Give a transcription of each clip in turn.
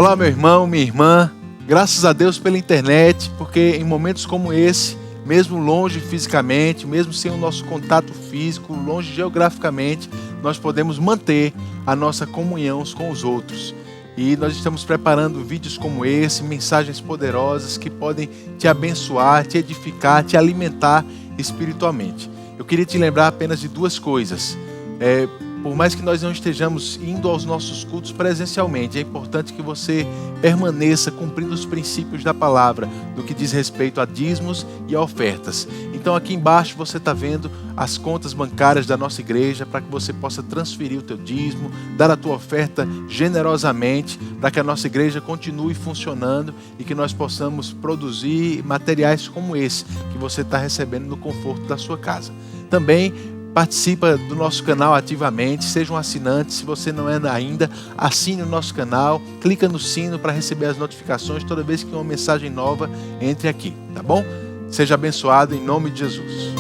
Olá, meu irmão, minha irmã. Graças a Deus pela internet, porque em momentos como esse, mesmo longe fisicamente, mesmo sem o nosso contato físico, longe geograficamente, nós podemos manter a nossa comunhão uns com os outros. E nós estamos preparando vídeos como esse, mensagens poderosas que podem te abençoar, te edificar, te alimentar espiritualmente. Eu queria te lembrar apenas de duas coisas. Por mais que nós não estejamos indo aos nossos cultos presencialmente, é importante que você permaneça cumprindo os princípios da palavra, do que diz respeito a dízimos e a ofertas. Então aqui embaixo você está vendo as contas bancárias da nossa igreja, para que você possa transferir o teu dízimo, dar a tua oferta generosamente, para que a nossa igreja continue funcionando e que nós possamos produzir materiais como esse, que você está recebendo no conforto da sua casa. Também participa do nosso canal ativamente, seja um assinante. Se você não é ainda, assine o nosso canal, clica no sino para receber as notificações toda vez que uma mensagem nova entre aqui, tá bom? Seja abençoado em nome de Jesus.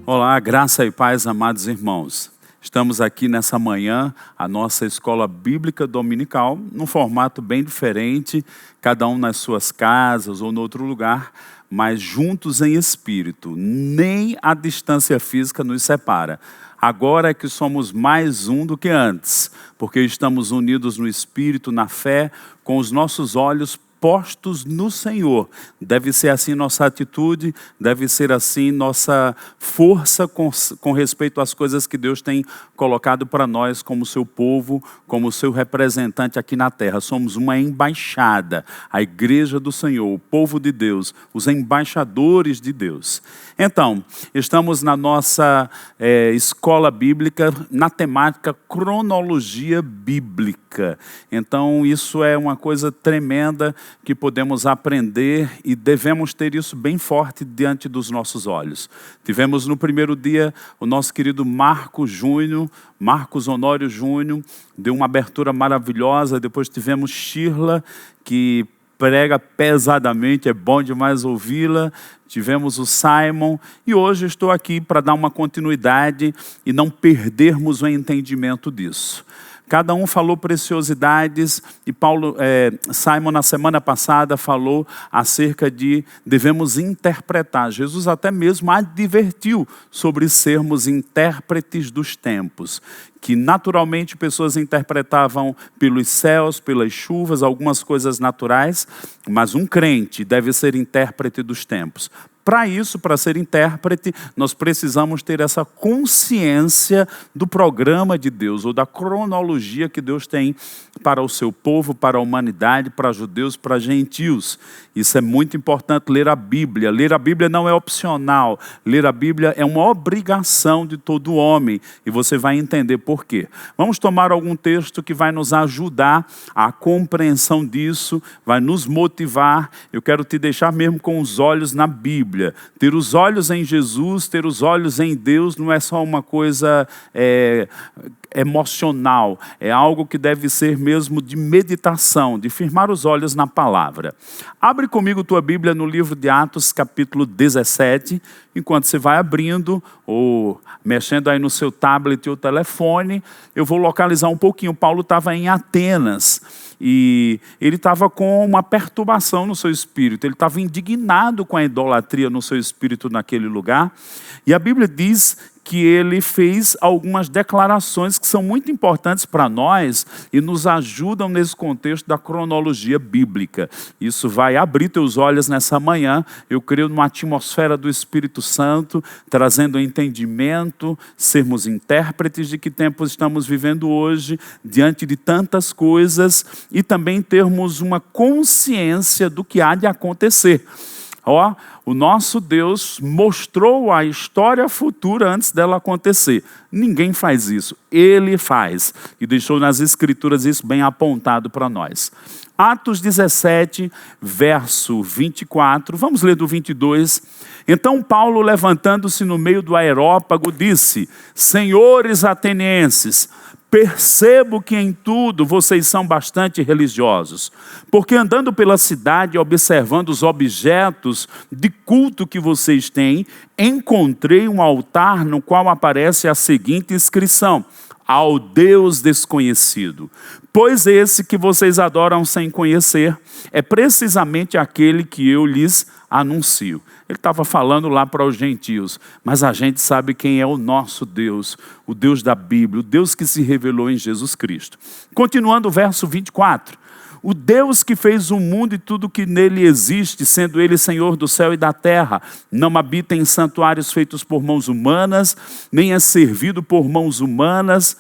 Olá, graça e paz, amados irmãos. Estamos aqui nessa manhã, a nossa escola bíblica dominical, num formato bem diferente, cada um nas suas casas ou em outro lugar, mas juntos em espírito. Nem a distância física nos separa. Agora é que somos mais um do que antes, porque estamos unidos no espírito, na fé, com os nossos olhos postos no Senhor. Deve ser assim nossa atitude, deve ser assim nossa força com respeito às coisas que Deus tem colocado para nós como seu povo, como seu representante aqui na terra. Somos uma embaixada, a igreja do Senhor, o povo de Deus, os embaixadores de Deus. Então, estamos na nossa escola bíblica, na temática cronologia bíblica. Então, isso é uma coisa tremenda que podemos aprender e devemos ter isso bem forte diante dos nossos olhos. Tivemos no primeiro dia o nosso querido Marcos Honório Júnior, deu uma abertura maravilhosa. Depois tivemos Shirla, que prega pesadamente, é bom demais ouvi-la. Tivemos o Simon e hoje estou aqui para dar uma continuidade e não perdermos o entendimento disso. Cada um falou preciosidades e Simon na semana passada falou acerca de devemos interpretar. Jesus até mesmo advertiu sobre sermos intérpretes dos tempos, que naturalmente pessoas interpretavam pelos céus, pelas chuvas, algumas coisas naturais, mas um crente deve ser intérprete dos tempos. Para isso, para ser intérprete, nós precisamos ter essa consciência do programa de Deus, ou da cronologia que Deus tem para o seu povo, para a humanidade, para judeus, para gentios. Isso é muito importante, ler a Bíblia. Ler a Bíblia não é opcional. Ler a Bíblia é uma obrigação de todo homem. E você vai entender por quê. Vamos tomar algum texto que vai nos ajudar à compreensão disso, vai nos motivar. Eu quero te deixar mesmo com os olhos na Bíblia. Ter os olhos em Jesus, ter os olhos em Deus não é só uma coisa emocional, é algo que deve ser mesmo de meditação, de firmar os olhos na palavra. Abre comigo tua Bíblia no livro de Atos, capítulo 17, enquanto você vai abrindo ou mexendo aí no seu tablet ou telefone, eu vou localizar um pouquinho. Paulo estava em Atenas e ele estava com uma perturbação no seu espírito, ele estava indignado com a idolatria no seu espírito naquele lugar, e a Bíblia diz que ele fez algumas declarações que são muito importantes para nós e nos ajudam nesse contexto da cronologia bíblica. Isso vai abrir teus olhos nessa manhã, eu creio numa atmosfera do Espírito Santo, trazendo entendimento, sermos intérpretes de que tempos estamos vivendo hoje, diante de tantas coisas, e também termos uma consciência do que há de acontecer. O nosso Deus mostrou a história futura antes dela acontecer. Ninguém faz isso, Ele faz. E deixou nas Escrituras isso bem apontado para nós. Atos 17, verso 24, vamos ler do 22. Então Paulo, levantando-se no meio do aerópago, disse: Senhores atenienses, percebo que em tudo vocês são bastante religiosos, porque andando pela cidade, observando os objetos de culto que vocês têm, encontrei um altar no qual aparece a seguinte inscrição: ao Deus desconhecido. Pois esse que vocês adoram sem conhecer é precisamente aquele que eu lhes anuncio. Ele estava falando lá para os gentios, mas a gente sabe quem é o nosso Deus, o Deus da Bíblia, o Deus que se revelou em Jesus Cristo. Continuando o verso 24. O Deus que fez o mundo e tudo que nele existe, sendo ele Senhor do céu e da terra, não habita em santuários feitos por mãos humanas, nem é servido por mãos humanas,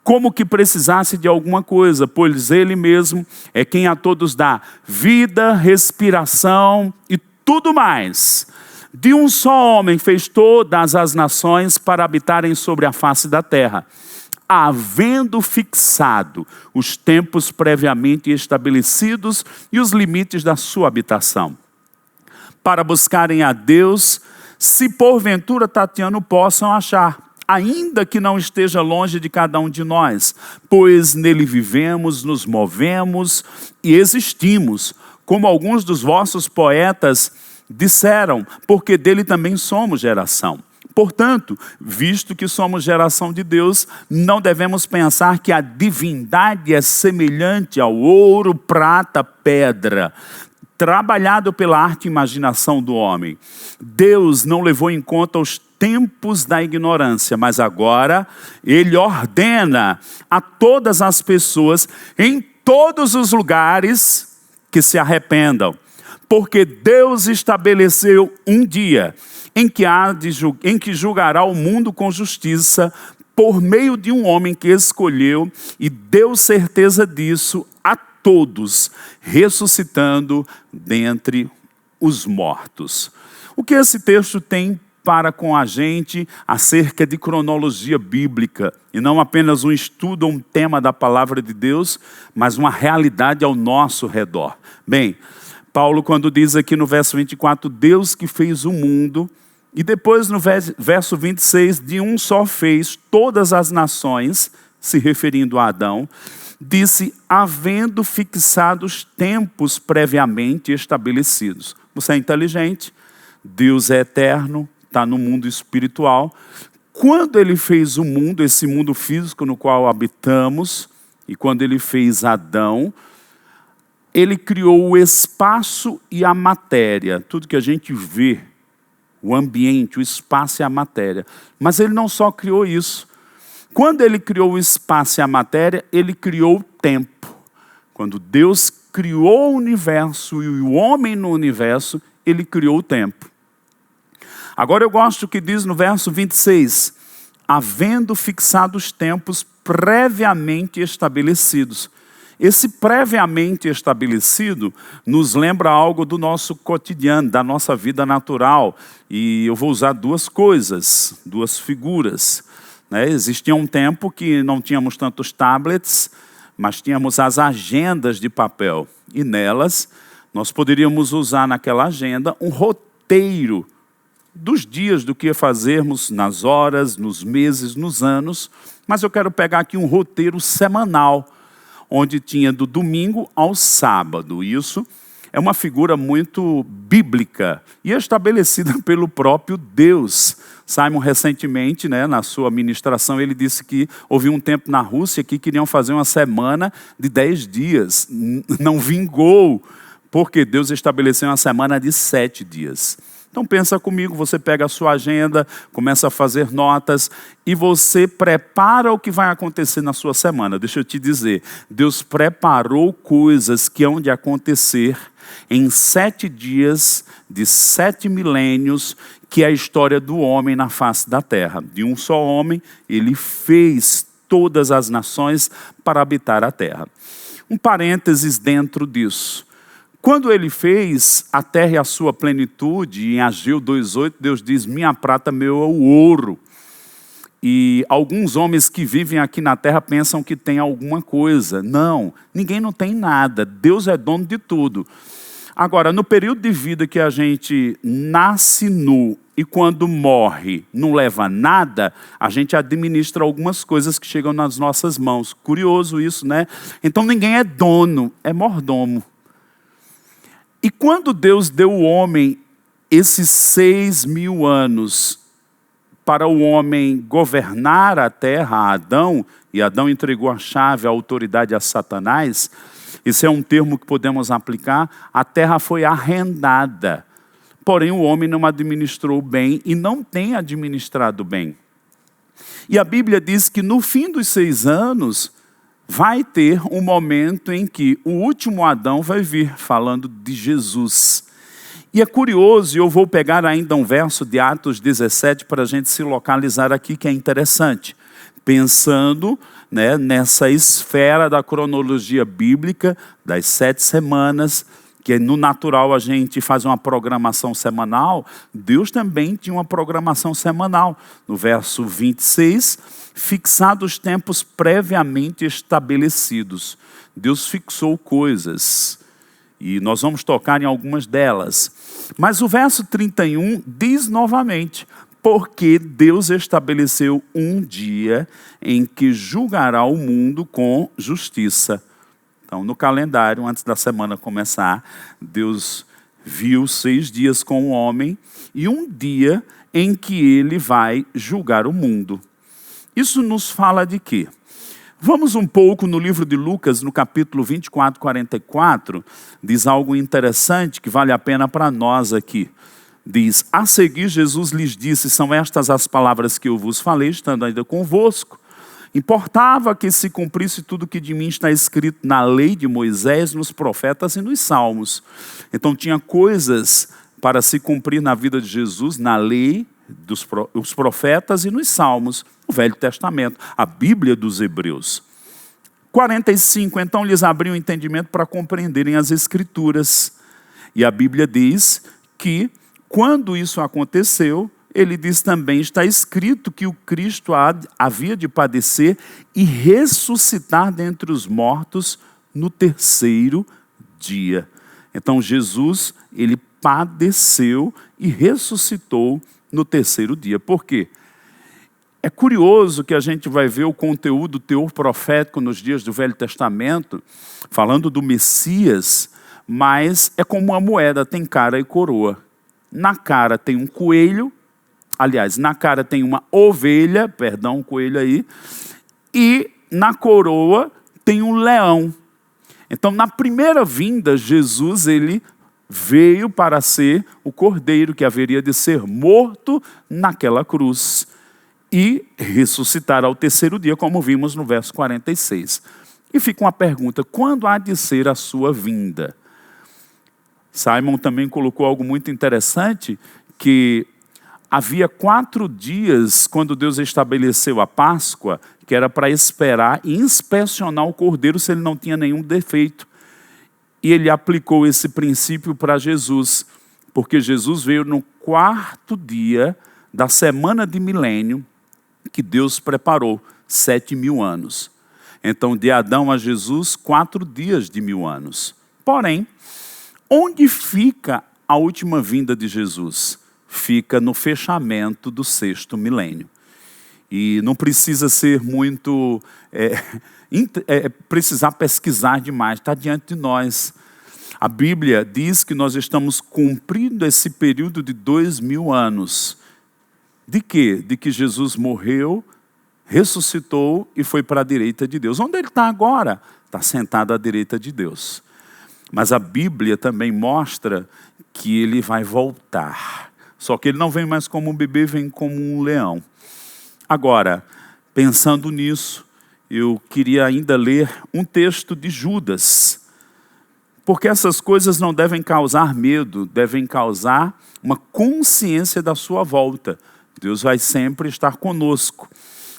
como que precisasse de alguma coisa, pois ele mesmo é quem a todos dá vida, respiração e tudo mais. De um só homem fez todas as nações para habitarem sobre a face da terra, havendo fixado os tempos previamente estabelecidos e os limites da sua habitação, para buscarem a Deus, se porventura tateando possam achar, ainda que não esteja longe de cada um de nós, pois nele vivemos, nos movemos e existimos, como alguns dos vossos poetas disseram, porque dele também somos geração. Portanto, visto que somos geração de Deus, não devemos pensar que a divindade é semelhante ao ouro, prata, pedra, trabalhado pela arte e imaginação do homem. Deus não levou em conta os tempos da ignorância, mas agora Ele ordena a todas as pessoas, em todos os lugares, que se arrependam. Porque Deus estabeleceu um dia em que julgará o mundo com justiça por meio de um homem que escolheu e deu certeza disso a todos, ressuscitando dentre os mortos. O que esse texto tem para com a gente acerca de cronologia bíblica, e não apenas um estudo ou um tema da palavra de Deus, mas uma realidade ao nosso redor. Bem, Paulo, quando diz aqui no verso 24, Deus que fez o mundo, e depois no verso 26, de um só fez todas as nações, se referindo a Adão, disse, havendo fixado os tempos previamente estabelecidos. Você é inteligente, Deus é eterno, está no mundo espiritual. Quando Ele fez o mundo, esse mundo físico no qual habitamos, e quando Ele fez Adão, Ele criou o espaço e a matéria, tudo que a gente vê, o ambiente, o espaço e a matéria. Mas Ele não só criou isso. Quando Ele criou o espaço e a matéria, Ele criou o tempo. Quando Deus criou o universo e o homem no universo, Ele criou o tempo. Agora eu gosto que diz no verso 26, havendo fixado os tempos previamente estabelecidos. Esse previamente estabelecido nos lembra algo do nosso cotidiano, da nossa vida natural. E eu vou usar duas coisas, duas figuras. Existia um tempo que não tínhamos tantos tablets, mas tínhamos as agendas de papel. E nelas, nós poderíamos usar naquela agenda um roteiro dos dias, do que ia fazermos nas horas, nos meses, nos anos. Mas eu quero pegar aqui um roteiro semanal, onde tinha do domingo ao sábado. Isso é uma figura muito bíblica e estabelecida pelo próprio Deus. Simon, recentemente, na sua ministração, ele disse que houve um tempo na Rússia que queriam fazer uma semana de 10 dias. Não vingou, porque Deus estabeleceu uma semana de 7 dias. Então pensa comigo, você pega a sua agenda, começa a fazer notas e você prepara o que vai acontecer na sua semana. Deixa eu te dizer, Deus preparou coisas que hão de acontecer em 7 dias de 7 milênios, que é a história do homem na face da terra. De um só homem, ele fez todas as nações para habitar a terra. Um parênteses dentro disso. Quando Ele fez a terra e a sua plenitude, em Ageu 2,8, Deus diz, minha prata, meu é o ouro. E alguns homens que vivem aqui na terra pensam que tem alguma coisa. Não, ninguém não tem nada. Deus é dono de tudo. Agora, no período de vida que a gente nasce nu e quando morre não leva nada, a gente administra algumas coisas que chegam nas nossas mãos. Curioso isso, né? Então ninguém é dono, é mordomo. E quando Deus deu ao homem esses 6.000 anos para o homem governar a terra, a Adão, e Adão entregou a chave, a autoridade a Satanás, esse é um termo que podemos aplicar, a terra foi arrendada. Porém, o homem não administrou bem e não tem administrado bem. E a Bíblia diz que no fim dos 6 anos, vai ter um momento em que o último Adão vai vir, falando de Jesus. E é curioso, e eu vou pegar ainda um verso de Atos 17 para a gente se localizar aqui, que é interessante. Pensando, né, nessa esfera da cronologia bíblica, das 7 semanas, que no natural a gente faz uma programação semanal, Deus também tinha uma programação semanal. No verso 26, fixados os tempos previamente estabelecidos. Deus fixou coisas, e nós vamos tocar em algumas delas. Mas o verso 31 diz novamente, porque Deus estabeleceu um dia em que julgará o mundo com justiça. Então, no calendário, antes da semana começar, Deus viu 6 dias com o homem e um dia em que ele vai julgar o mundo. Isso nos fala de quê? Vamos um pouco no livro de Lucas, no capítulo 24, 44, diz algo interessante que vale a pena para nós aqui. Diz, a seguir Jesus lhes disse, são estas as palavras que eu vos falei, estando ainda convosco. Importava que se cumprisse tudo que de mim está escrito na lei de Moisés, nos profetas e nos salmos. Então tinha coisas para se cumprir na vida de Jesus, na lei, dos profetas e nos salmos, o Velho Testamento, a Bíblia dos Hebreus. 45, então lhes abriu o entendimento para compreenderem as Escrituras. E a Bíblia diz que quando isso aconteceu, ele diz também, está escrito que o Cristo havia de padecer e ressuscitar dentre os mortos no 3º dia. Então Jesus, ele padeceu e ressuscitou no 3º dia. Por quê? É curioso que a gente vai ver o conteúdo, o teor profético nos dias do Velho Testamento, falando do Messias, mas é como uma moeda, tem cara e coroa. Na cara tem um coelho, aliás, na cara tem uma ovelha, perdão, um coelho aí, e na coroa tem um leão. Então, na primeira vinda, Jesus, ele veio para ser o cordeiro que haveria de ser morto naquela cruz e ressuscitar ao 3º dia, como vimos no verso 46. E fica uma pergunta, quando há de ser a sua vinda? Simon também colocou algo muito interessante, que havia 4 dias, quando Deus estabeleceu a Páscoa, que era para esperar e inspecionar o cordeiro se ele não tinha nenhum defeito. E ele aplicou esse princípio para Jesus, porque Jesus veio no 4º dia da semana de milênio, que Deus preparou, 7.000 anos. Então, de Adão a Jesus, 4 dias de 1.000 anos. Porém, onde fica a última vinda de Jesus? Fica no fechamento do 6º milênio. E não precisa ser muito, precisar pesquisar demais, está diante de nós. A Bíblia diz que nós estamos cumprindo esse período de 2.000 anos. De quê? De que Jesus morreu, ressuscitou e foi para a direita de Deus. Onde ele está agora? Está sentado à direita de Deus. Mas a Bíblia também mostra que ele vai voltar. Só que ele não vem mais como um bebê, vem como um leão. Agora, pensando nisso, eu queria ainda ler um texto de Judas. Porque essas coisas não devem causar medo, devem causar uma consciência da sua volta. Deus vai sempre estar conosco.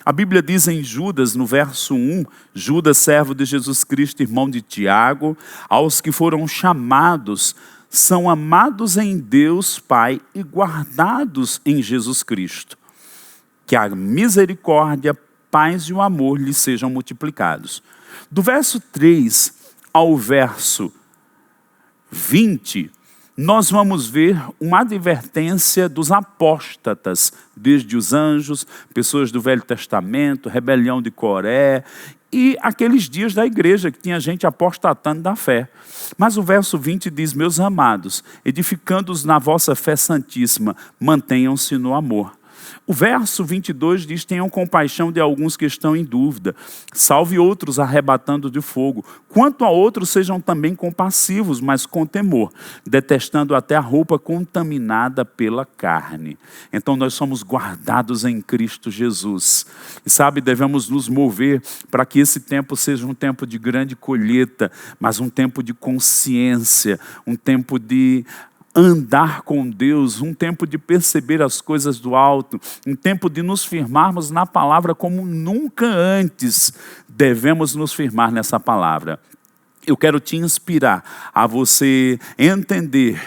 A Bíblia diz em Judas, no verso 1, Judas, servo de Jesus Cristo, irmão de Tiago, aos que foram chamados, são amados em Deus Pai e guardados em Jesus Cristo. Que a misericórdia, paz e o amor lhes sejam multiplicados. Do verso 3 ao verso 20, nós vamos ver uma advertência dos apóstatas, desde os anjos, pessoas do Velho Testamento, rebelião de Coré, e aqueles dias da igreja que tinha gente apostatando da fé. Mas o verso 20 diz: meus amados, edificando-os na vossa fé santíssima, mantenham-se no amor. O verso 22 diz: tenham compaixão de alguns que estão em dúvida, salve outros arrebatando de fogo. Quanto a outros, sejam também compassivos, mas com temor, detestando até a roupa contaminada pela carne. Então nós somos guardados em Cristo Jesus. E sabe, devemos nos mover para que esse tempo seja um tempo de grande colheita, mas um tempo de consciência, um tempo de andar com Deus, um tempo de perceber as coisas do alto, um tempo de nos firmarmos na palavra como nunca antes devemos nos firmar nessa palavra. Eu quero te inspirar a você entender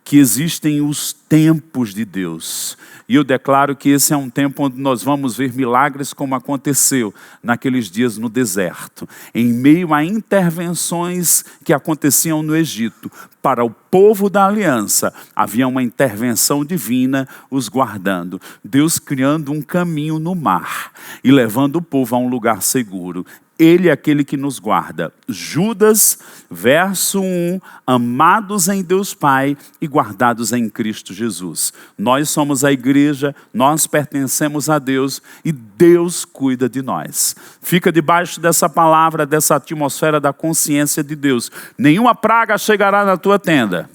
que existem os tempos de Deus. E eu declaro que esse é um tempo onde nós vamos ver milagres como aconteceu naqueles dias no deserto. Em meio a intervenções que aconteciam no Egito, para o povo da aliança, havia uma intervenção divina os guardando. Deus criando um caminho no mar e levando o povo a um lugar seguro. Ele é aquele que nos guarda. Judas, verso 1, amados em Deus Pai e guardados em Cristo Jesus. Nós somos a igreja, nós pertencemos a Deus e Deus cuida de nós. Fica debaixo dessa palavra, dessa atmosfera da consciência de Deus. Nenhuma praga chegará na tua tenda.